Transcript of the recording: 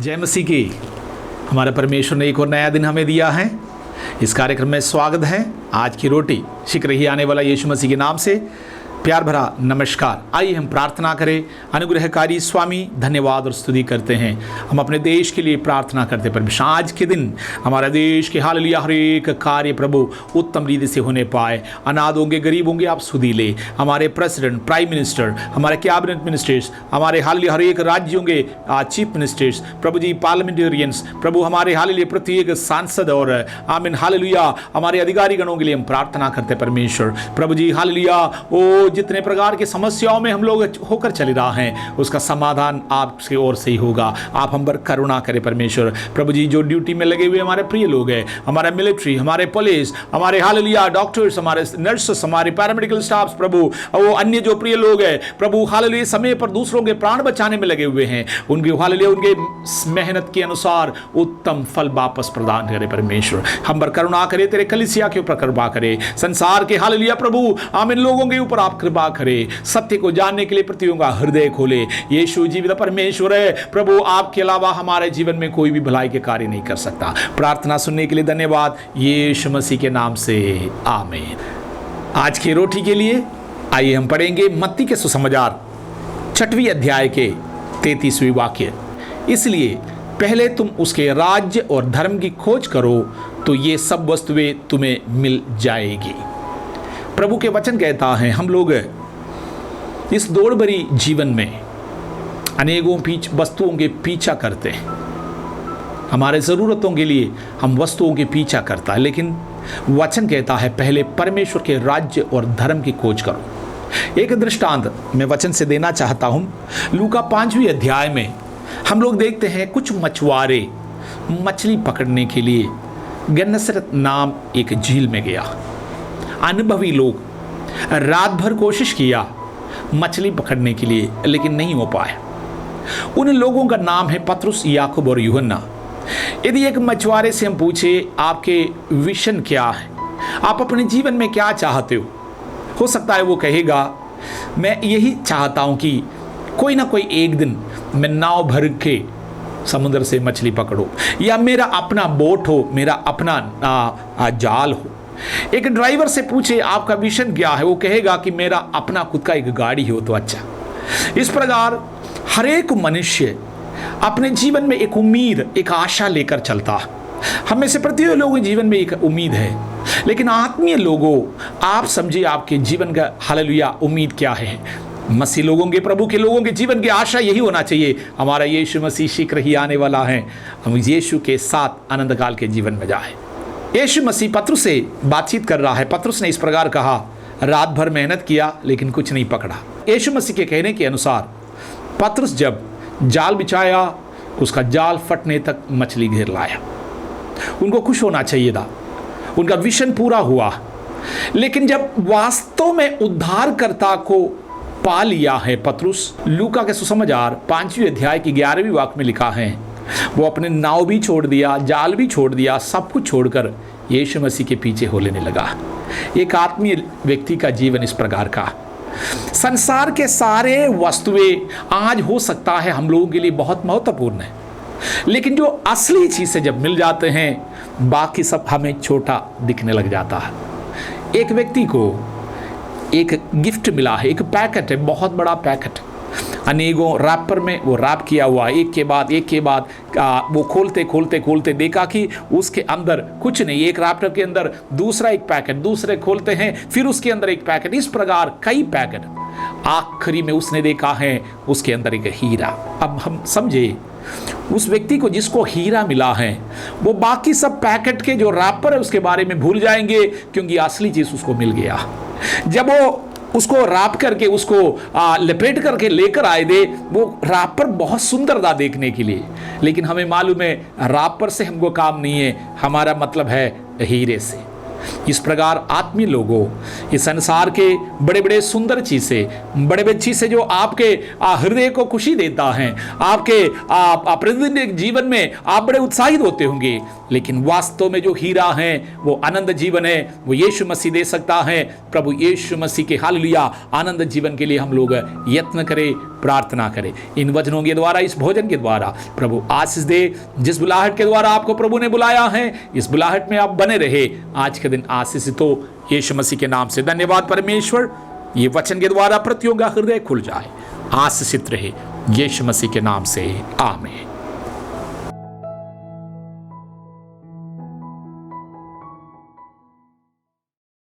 जय मसीह की। हमारे परमेश्वर ने एक और नया दिन हमें दिया है। इस कार्यक्रम में स्वागत है। आज की रोटी शीघ्र ही आने वाला यीशु मसीह के नाम से प्यार भरा नमस्कार। आइए हम प्रार्थना करें। अनुग्रहकारी स्वामी, धन्यवाद और स्तुति करते हैं। हम अपने देश के लिए प्रार्थना करते हैं परमेश्वर, आज के दिन हमारे देश के हालेलुया हर एक कार्य प्रभु उत्तम रीति से होने पाए। अनाथ होंगे, गरीब होंगे, आप सुधी ले। हमारे प्रेसिडेंट, प्राइम मिनिस्टर, हमारे कैबिनेट मिनिस्टर्स, हमारे हालेलुया हर एक राज्य होंगे चीफ मिनिस्टर्स, प्रभु जी पार्लियामेंटेरियंस, प्रभु हमारे हालेलुया प्रत्येक सांसद और आमीन हालेलुया हमारे अधिकारी गणों के लिए हम प्रार्थना करते परमेश्वर। प्रभु जी हालेलुया ओ जितने प्रकार की समस्याओं में हम लोग होकर चले रहा हैं, उसका समाधान आपकी ओर से ही होगा। आप हम पर करुणा करें परमेश्वर। प्रभु जी जो ड्यूटी में लगे हुए हमारे प्रिय लोग हैं, हमारा मिलिट्री, हमारे पुलिस, हमारे हालेलुया डॉक्टर्स, हमारे नर्सेस, हमारे पैरामेडिकल स्टाफ, प्रभु वो अन्य जो प्रिय लोग हैं प्रभु हालेलुया समय पर दूसरों के प्राण बचाने में लगे हुए हैं, उनके हालेलुया उनके मेहनत के अनुसार उत्तम फल वापस प्रदान करे परमेश्वर। हम पर करुणा करे, तेरे कलीसिया के ऊपर कृपा करे, संसार के हालेलुया प्रभु आमीन लोगों के ऊपर आप कृपा करे, सत्य को जानने के लिए प्रतियों का हृदय खोले। यीशु जीवित परमेश्वर है प्रभु, आपके अलावा हमारे जीवन में कोई भी भलाई के कार्य नहीं कर सकता। प्रार्थना सुनने के लिए धन्यवाद, यीशु मसीह के नाम से आमीन। आज की रोटी के लिए आइए हम पढ़ेंगे मत्ती के सुसमाचार 6वें अध्याय के 33वें वाक्य। इसलिए पहले तुम उसके राज्य और धर्म की खोज करो तो ये सब वस्तुएं तुम्हें मिल जाएगी। प्रभु के वचन कहता है, हम लोग इस दौड़ भरी जीवन में अनेकों वस्तुओं के पीछा करते हैं। हमारे ज़रूरतों के लिए हम वस्तुओं के पीछा करता है, लेकिन वचन कहता है पहले परमेश्वर के राज्य और धर्म की खोज करो। एक दृष्टांत मैं वचन से देना चाहता हूँ। लूका 5वें अध्याय में हम लोग देखते हैं कुछ मछुआरे मछली पकड़ने के लिए गन्नसरत नाम एक झील में गया। अनुभवी लोग रात भर कोशिश किया मछली पकड़ने के लिए, लेकिन नहीं हो पाया। उन लोगों का नाम है पतरस, याकूब और यूहन्ना। यदि एक मछुआरे से हम पूछे आपके विजन क्या है, आप अपने जीवन में क्या चाहते हो सकता है वो कहेगा मैं यही चाहता हूं कि कोई ना कोई एक दिन मैं नाव भर के समुद्र से मछली पकड़ो, या मेरा अपना बोट हो, मेरा अपना जाल हो। एक ड्राइवर से पूछे आपका विजन क्या है, वो कहेगा कि मेरा अपना खुद का एक गाड़ी हो तो अच्छा। इस प्रकार हर एक मनुष्य अपने जीवन में एक उम्मीद, एक आशा लेकर चलता। हमें से प्रत्येक लोगों के जीवन में एक उम्मीद है, लेकिन आत्मीय लोगों आप समझिए आपके जीवन का हालेलुया उम्मीद क्या है। मसीह लोगों के, प्रभु के लोगों के जीवन की आशा यही होना चाहिए, हमारा यीशु मसीह शीघ्र ही आने वाला है, हम यीशु के साथ अनंत काल के जीवन में जाए। यीशु मसीह पतरस से बातचीत कर रहा है। पतरस ने इस प्रकार कहा, रात भर मेहनत किया लेकिन कुछ नहीं पकड़ा। यीशु मसीह के कहने के अनुसार पतरस जब जाल बिछाया, उसका जाल फटने तक मछली घेर लाया। उनको खुश होना चाहिए था, उनका विजन पूरा हुआ। लेकिन जब वास्तव में उद्धारकर्ता को पा लिया है पतरस, लूका के सुसमाचार 5वें अध्याय की 11वीं वाक्य में लिखा है, वो अपने नाव भी छोड़ दिया, जाल भी छोड़ दिया, सब कुछ छोड़कर यीशु मसीह के पीछे हो लेने लगा। एक आत्मीय व्यक्ति का जीवन इस प्रकार का। संसार के सारे वस्तुएं आज हो सकता है हम लोगों के लिए बहुत महत्वपूर्ण है, लेकिन जो असली चीज़ें जब मिल जाते हैं बाकी सब हमें छोटा दिखने लग जाता है। एक व्यक्ति को एक गिफ्ट मिला है, एक पैकेट है, बहुत बड़ा पैकेट, अनेकों रैपर में वो रैप किया हुआ, एक के बाद वो खोलते देखा कि उसके अंदर कुछ नहीं। एक रैपर के अंदर दूसरा एक पैकेट, दूसरे खोलते हैं फिर उसके अंदर एक पैकेट, इस प्रकार कई पैकेट। आखिरी में उसने देखा है उसके अंदर एक हीरा। अब हम समझे उस व्यक्ति को जिसको हीरा मिला है वो बाकी सब पैकेट के जो रैपर है उसके बारे में भूल जाएंगे, क्योंकि असली चीज उसको मिल गया। जब वो उसको रैप करके उसको लपेट करके लेकर आए थे, वो रैपर बहुत सुंदर था देखने के लिए, लेकिन हमें मालूम है रैपर से हमको काम नहीं है, हमारा मतलब है हीरे से। इस प्रकार आत्मीय लोगों, इस संसार के बड़े बड़े सुंदर चीज़ें, बड़े बड़े चीज़ें जो आपके हृदय को खुशी देता है, आपके प्रतिदिन जीवन में आप बड़े उत्साहित होते होंगे, लेकिन वास्तव में जो हीरा है, वो आनंद जीवन है, वो यीशु मसीह दे सकता है। प्रभु यीशु मसीह के हालेलुया आनंद जीवन के लिए हम लोग यत्न करें, प्रार्थना करें। इन वचनों के द्वारा, इस भोजन के द्वारा प्रभु आशीष दे। जिस बुलाहट के द्वारा आपको प्रभु ने बुलाया है, इस बुलाहट में आप बने रहे। आज के दिन आशीषित हो यीशु मसीह के नाम से। धन्यवाद परमेश्वर, ये वचन के द्वारा प्रतियों का हृदय खुल जाए, आशीषित रहे यीशु मसीह के नाम से, आमीन।